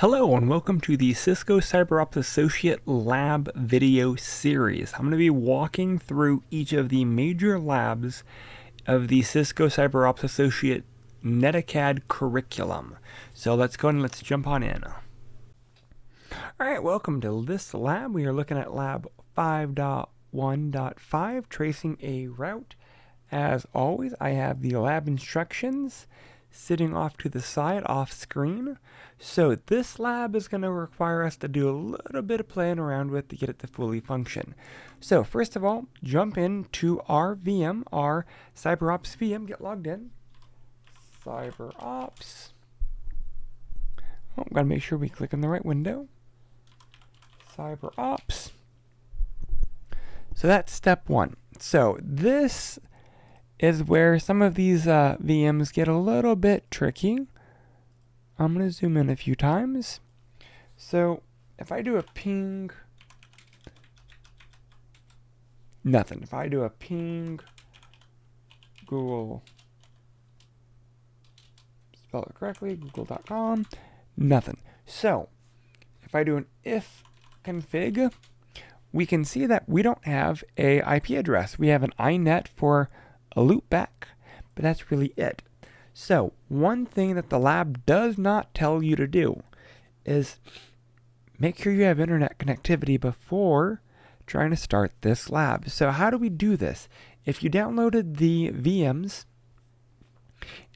Hello and welcome to the Cisco CyberOps Associate Lab video series. I'm going to be walking through each of the major labs of the Cisco CyberOps Associate NetAcad curriculum. So let's go and let's jump on in. Alright, welcome to this lab. We are looking at lab 5.1.5, tracing a route. As always, I have the lab instructions sitting off to the side, off screen. So this lab is going to require us to do a little bit of playing around with to get it to fully function. So first of all, jump into RVMR, CyberOps VM, get logged in. CyberOps. Oh, gotta make sure we click on the right window. CyberOps. So that's step one. So this is where some of these VMs get a little bit tricky. I'm going to zoom in a few times. So if I do a ping, nothing. If I do a ping Google, spell it correctly, google.com, nothing. So if I do an if config, we can see that we don't have a IP address. We have an inet for a loopback, but that's really it. So one thing that the lab does not tell you to do is make sure you have internet connectivity before trying to start this lab. So how do we do this? If you downloaded the VMs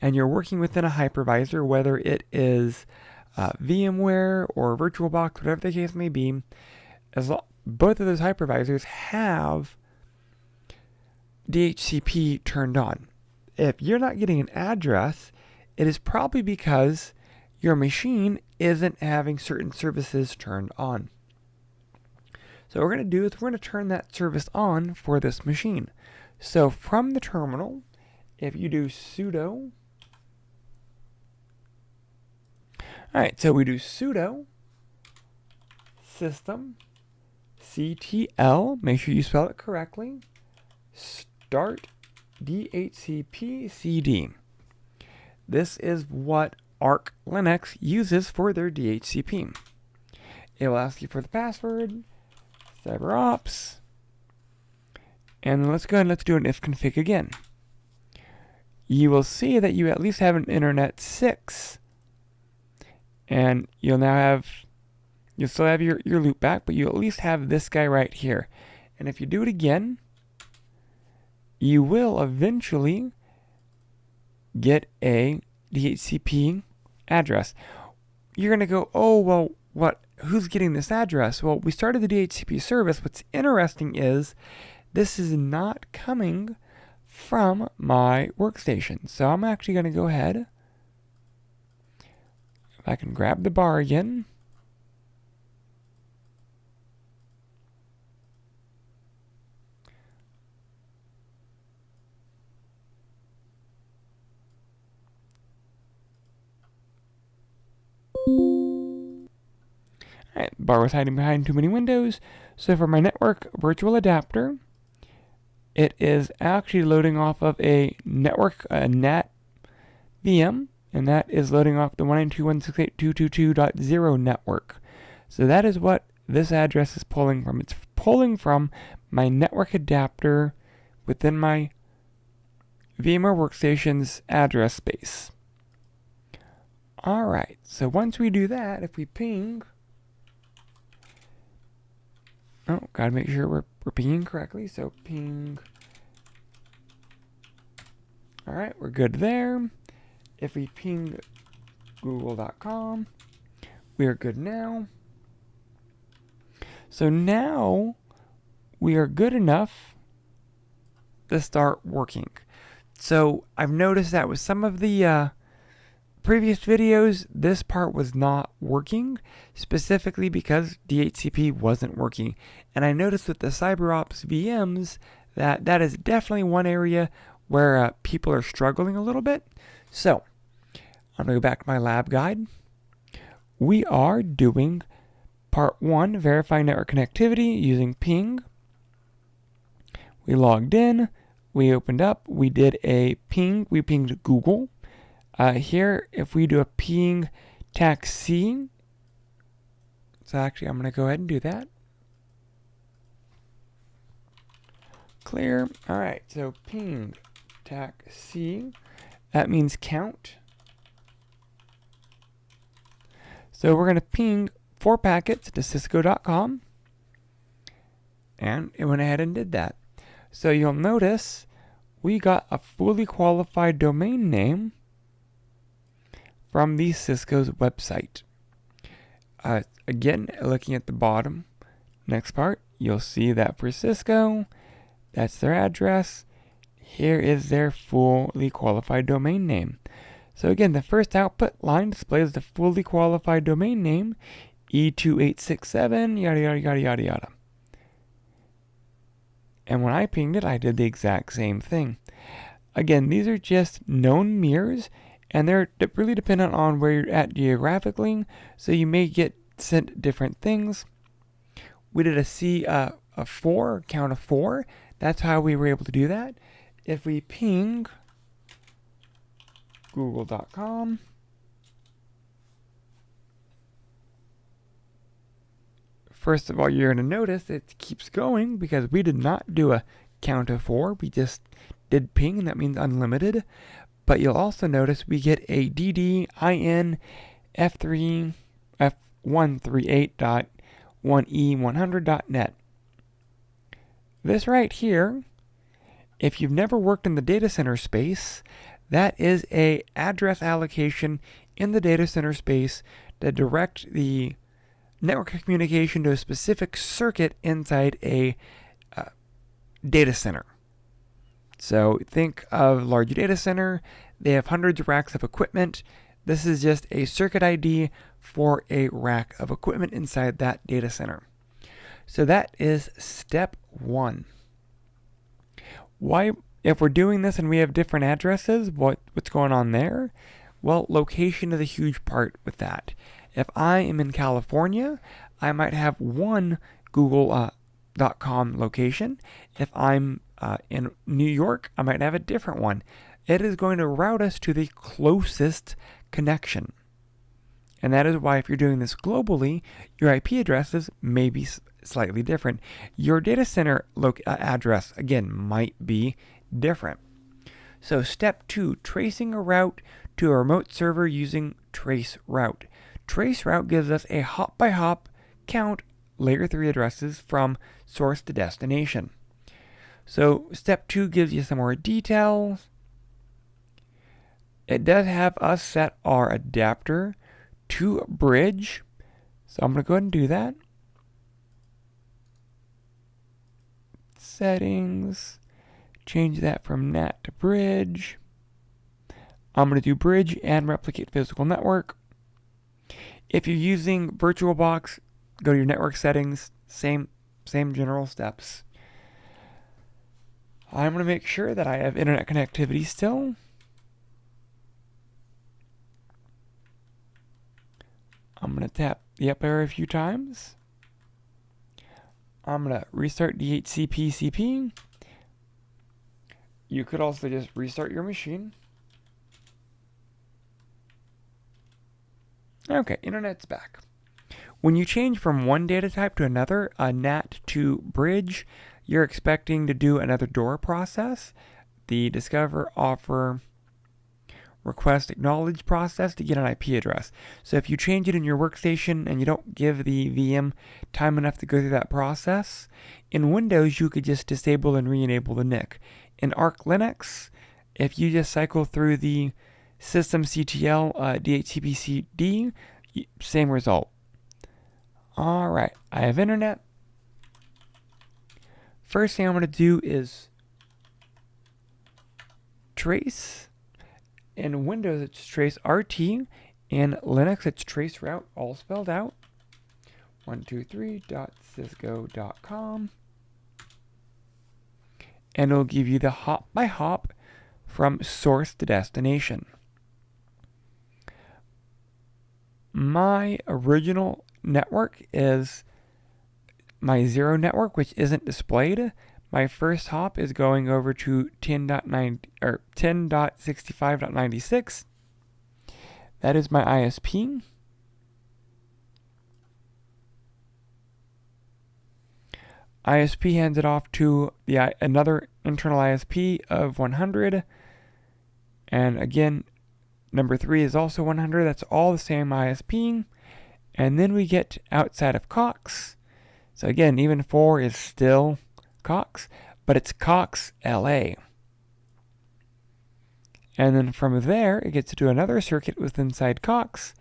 and you're working within a hypervisor, whether it is VMware or VirtualBox, whatever the case may be, both of those hypervisors have DHCP turned on. If you're not getting an address, it is probably because your machine isn't having certain services turned on. So what we're going to do is we're going to turn that service on for this machine. So from the terminal, if you do sudo, alright, so we do sudo system ctl, make sure you spell it correctly, start DHCP CD. This is what Arch Linux uses for their DHCP. It will ask you for the password, CyberOps, and let's go ahead and let's do an if config again. You will see that you at least have an internet 6, and you'll still have your loopback, but you at least have this guy right here. And if you do it again, you will eventually get a DHCP address. You're going to go, oh, well, who's getting this address? Well, we started the DHCP service. What's interesting is this is not coming from my workstation. So I'm actually going to go ahead. If I can grab the bar again. Alright, the bar was hiding behind too many windows. So for my network virtual adapter, it is actually loading off of a network NAT VM, and that is loading off the 192.168.222.0 network. So that is what this address is pulling from. It's pulling from my network adapter within my VMware Workstation's address space. Alright, so once we do that, if we ping, oh, gotta make sure we're pinging correctly, so ping. Alright, we're good there. If we ping google.com, we are good now. So now we are good enough to start working. So I've noticed that with some of the previous videos, this part was not working, specifically because DHCP wasn't working. And I noticed with the CyberOps VMs that is definitely one area where people are struggling a little bit. So I'm going to go back to my lab guide. We are doing part 1, verifying network connectivity using ping. We logged in, we opened up, we did a ping, we pinged Google. Here, if we do a ping taxi, So actually, I'm going to go ahead and do that. Clear. All right, so ping tac C, that means count. So we're going to ping 4 packets to cisco.com, and it went ahead and did that. So you'll notice we got a fully qualified domain name from the Cisco's website. Again, looking at the bottom, next part, you'll see that for Cisco, that's their address. Here is their fully qualified domain name. So again, the first output line displays the fully qualified domain name, E2867, yada, yada, yada, yada, yada. And when I pinged it, I did the exact same thing. Again, these are just known mirrors, and they're really dependent on where you're at geographically, so you may get sent different things. We did a 4, count of 4. That's how we were able to do that. If we ping google.com, first of all, you're going to notice it keeps going because we did not do a count of 4. We just did ping, and that means unlimited. But you'll also notice we get a DDIN F3 F138.1E100.net. This right here, if you've never worked in the data center space, that is a address allocation in the data center space to direct the network communication to a specific circuit inside a data center. So think of large data center. They have hundreds of racks of equipment. This is just a circuit ID for a rack of equipment inside that data center. So that is step 1. Why, if we're doing this and we have different addresses, what's going on there? Well, location is a huge part with that. If I am in California, I might have one Google.com location. If I'm in New York, I might have a different one. It is going to route us to the closest connection. And that is why if you're doing this globally, your IP addresses may be slightly different. Your data center address, again, might be different. So step 2, tracing a route to a remote server using traceroute. Traceroute gives us a hop-by-hop count layer 3 addresses from source to destination. So step 2 gives you some more details. It does have us set our adapter to bridge. So I'm going to go ahead and do that. Settings. Change that from NAT to bridge. I'm going to do bridge and replicate physical network. If you're using VirtualBox, go to your network settings. Same general steps. I'm going to make sure that I have internet connectivity still. I'm going to tap the up arrow a few times. I'm going to restart DHCP CP. You could also just restart your machine. Okay, internet's back. When you change from one data type to another, a NAT to bridge, you're expecting to do another DORA process, the discover, offer, request, acknowledge process to get an IP address. So if you change it in your workstation and you don't give the VM time enough to go through that process, in Windows you could just disable and re-enable the NIC. In Arch Linux, if you just cycle through the systemctl DHCP CD, same result. Alright, I have internet. First thing I'm going to do is trace. In Windows, it's trace RT. In Linux, it's trace route, all spelled out. 123.cisco.com. And it'll give you the hop by hop from source to destination. My original network is my 0 network, which isn't displayed. My first hop is going over to 10.65.96. That is my ISP. ISP hands it off to another internal ISP of 100. And again, number 3 is also 100. That's all the same ISP. And then we get outside of Cox. So again, even 4 is still Cox, but it's Cox LA. And then from there, it gets to another circuit with inside Cox,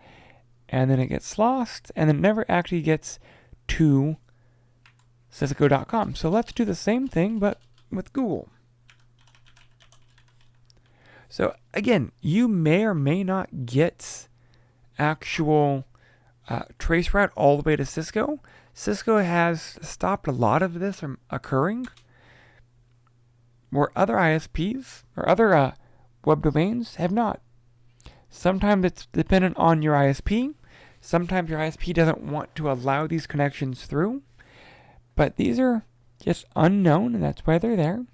and then it gets lost, and then it never actually gets to Cisco.com. So let's do the same thing, but with Google. So again, you may or may not get actual traceroute all the way to Cisco. Cisco has stopped a lot of this from occurring, where other ISPs or other web domains have not. Sometimes it's dependent on your ISP. Sometimes your ISP doesn't want to allow these connections through. But these are just unknown, and that's why they're there.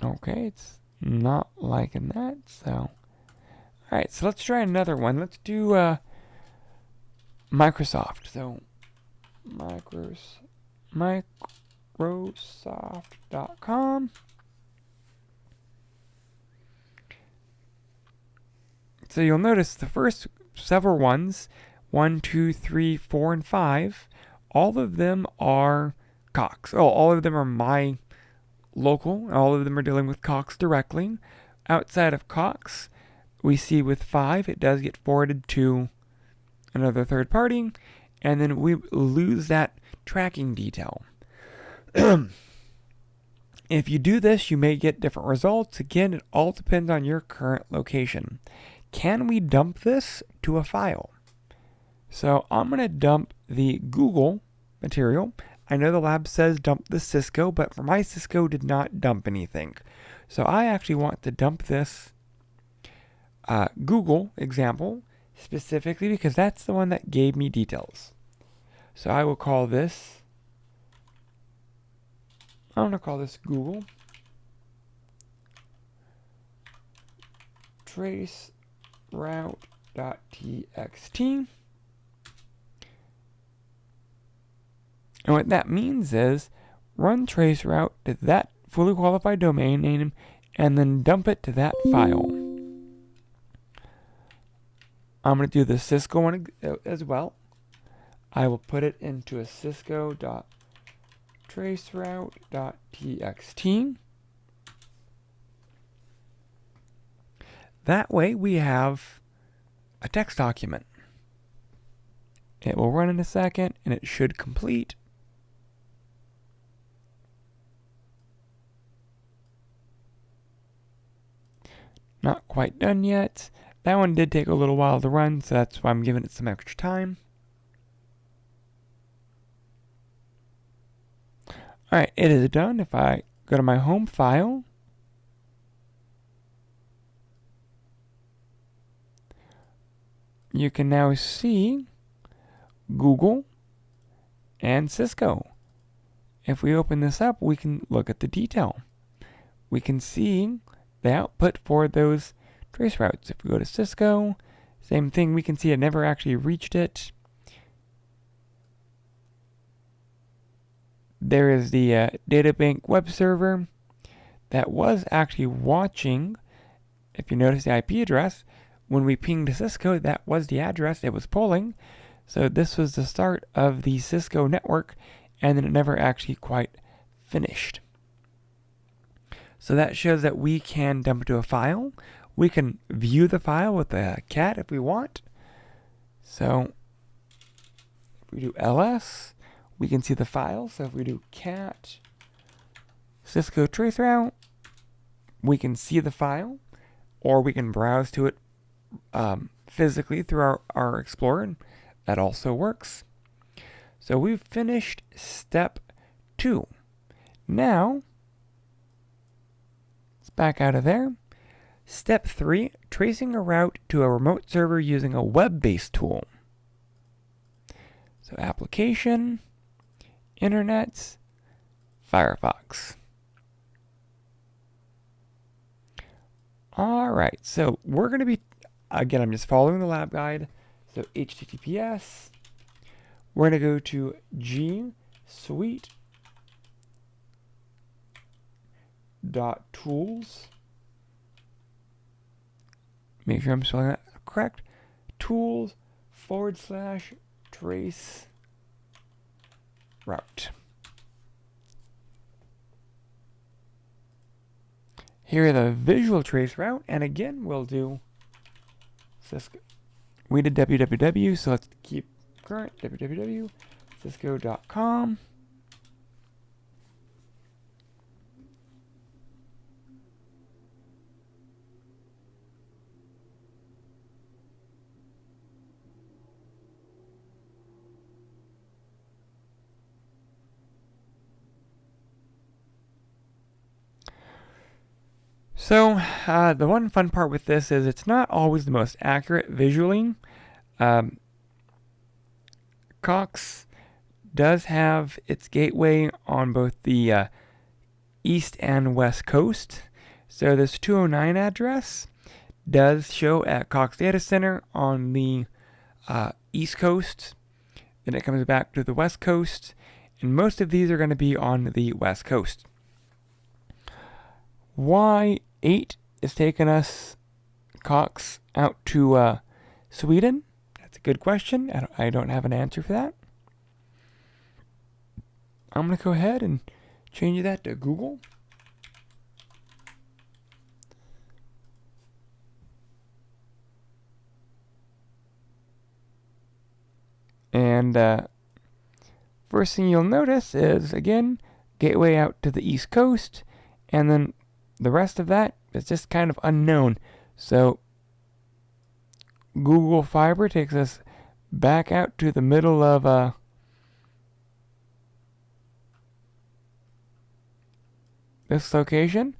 Okay, it's not liking that, so. Alright, so let's try another one. Let's do Microsoft. So, Microsoft.com. So you'll notice the first several ones, 1, 2, 3, 4, and 5, all of them are Cox. Oh, all of them are my local. All of them are dealing with Cox directly. Outside of Cox, we see with 5, it does get forwarded to another third party, and then we lose that tracking detail. If you do this, you may get different results. Again, it all depends on your current location. Can we dump this to a file? So I'm going to dump the Google material. I know the lab says dump the Cisco, but for my Cisco did not dump anything. So I actually want to dump this Google example specifically because that's the one that gave me details. So I will call this, I'm going to call this Google traceroute.txt. And what that means is run traceroute to that fully qualified domain name and then dump it to that file. I'm going to do the Cisco one as well. I will put it into a cisco.traceroute.txt. That way we have a text document. It will run in a second and it should complete. Not quite done yet. That one did take a little while to run, so that's why I'm giving it some extra time. Alright, it is done. If I go to my home file, you can now see Google and Cisco. If we open this up, we can look at the detail. We can see the output for those trace routes. If we go to Cisco, same thing, we can see it never actually reached it. There is the databank web server that was actually watching. If you notice the IP address, when we pinged Cisco, that was the address it was pulling. So this was the start of the Cisco network, and then it never actually quite finished. So that shows that we can dump it to a file. We can view the file with a cat if we want. So if we do ls, we can see the file. So if we do cat Cisco traceroute, we can see the file, or we can browse to it physically through our Explorer, and that also works. So we've finished step 2. Now, let's back out of there. Step 3, tracing a route to a remote server using a web-based tool. So application, internet, Firefox. Alright, so we're going to be, again, I'm just following the lab guide. So HTTPS, we're going to go to G Suite .tools. Make sure I'm spelling that correct. Tools / trace route. Here the visual trace route, and again we'll do Cisco. We did www, so let's keep current. www cisco.com. So the one fun part with this is it's not always the most accurate visually. Cox does have its gateway on both the east and west coast. So this 209 address does show at Cox Data Center on the east coast. Then it comes back to the west coast. And most of these are going to be on the west coast. Why 8 is taking us, Cox, out to Sweden? That's a good question. I don't have an answer for that. I'm going to go ahead and change that to Google. And first thing you'll notice is, again, gateway out to the East Coast, and then the rest of that is just kind of unknown. So Google Fiber takes us back out to the middle of this location.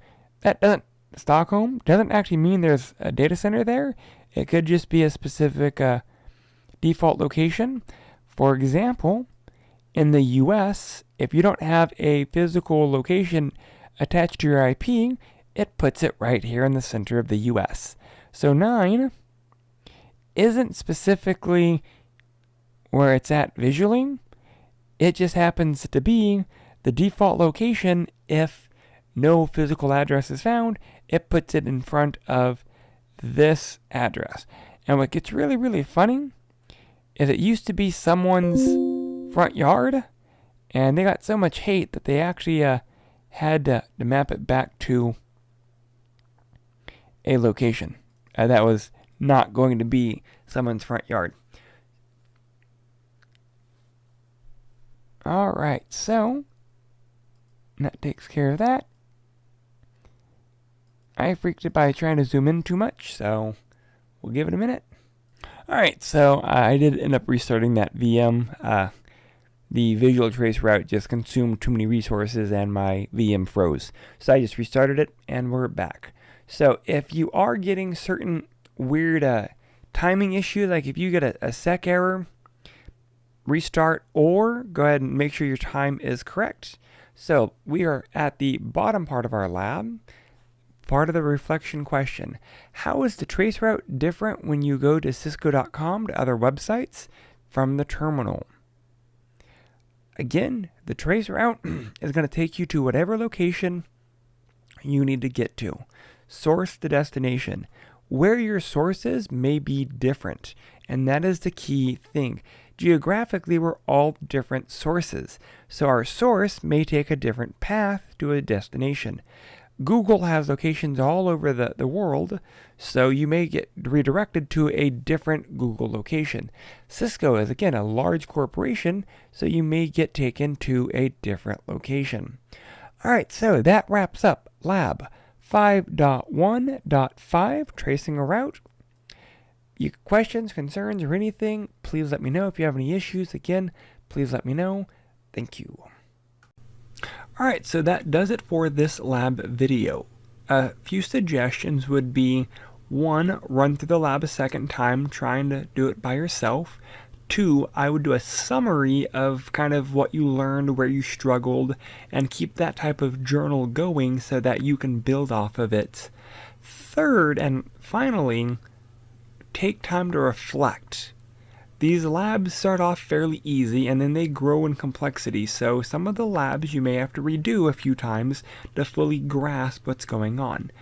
Stockholm doesn't actually mean there's a data center there. It could just be a specific default location. For example, in the US, if you don't have a physical location attached to your IP, it puts it right here in the center of the US. So 9 isn't specifically where it's at visually. It just happens to be the default location. If no physical address is found, it puts it in front of this address. And what gets really, really funny is it used to be someone's front yard, and they got so much hate that they actually had to map it back to a location that was not going to be someone's front yard. Alright, so that takes care of that. I freaked it by trying to zoom in too much, so we'll give it a minute. Alright, so I did end up restarting that VM. The visual trace route just consumed too many resources and my VM froze. So I just restarted it and we're back. So if you are getting certain weird timing issues, like if you get a sec error, restart, or go ahead and make sure your time is correct. So we are at the bottom part of our lab, part of the reflection question. How is the trace route different when you go to cisco.com to other websites from the terminal? Again, the trace route is going to take you to whatever location you need to get to. Source to destination. Where your source is may be different, and that is the key thing. Geographically, we're all different sources, so our source may take a different path to a destination. Google has locations all over the world, so you may get redirected to a different Google location. Cisco is, again, a large corporation, so you may get taken to a different location. Alright, so that wraps up Lab 5.1.5, Tracing a Route. You questions, concerns, or anything, please let me know. If you have any issues, again, please let me know. Thank you. Alright, so that does it for this lab video. A few suggestions would be, 1, run through the lab a second time, trying to do it by yourself. 2, I would do a summary of kind of what you learned, where you struggled, and keep that type of journal going so that you can build off of it. 3rd, and finally, take time to reflect. These labs start off fairly easy and then they grow in complexity, so some of the labs you may have to redo a few times to fully grasp what's going on.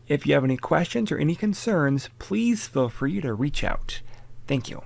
If you have any questions or any concerns, please feel free to reach out. Thank you.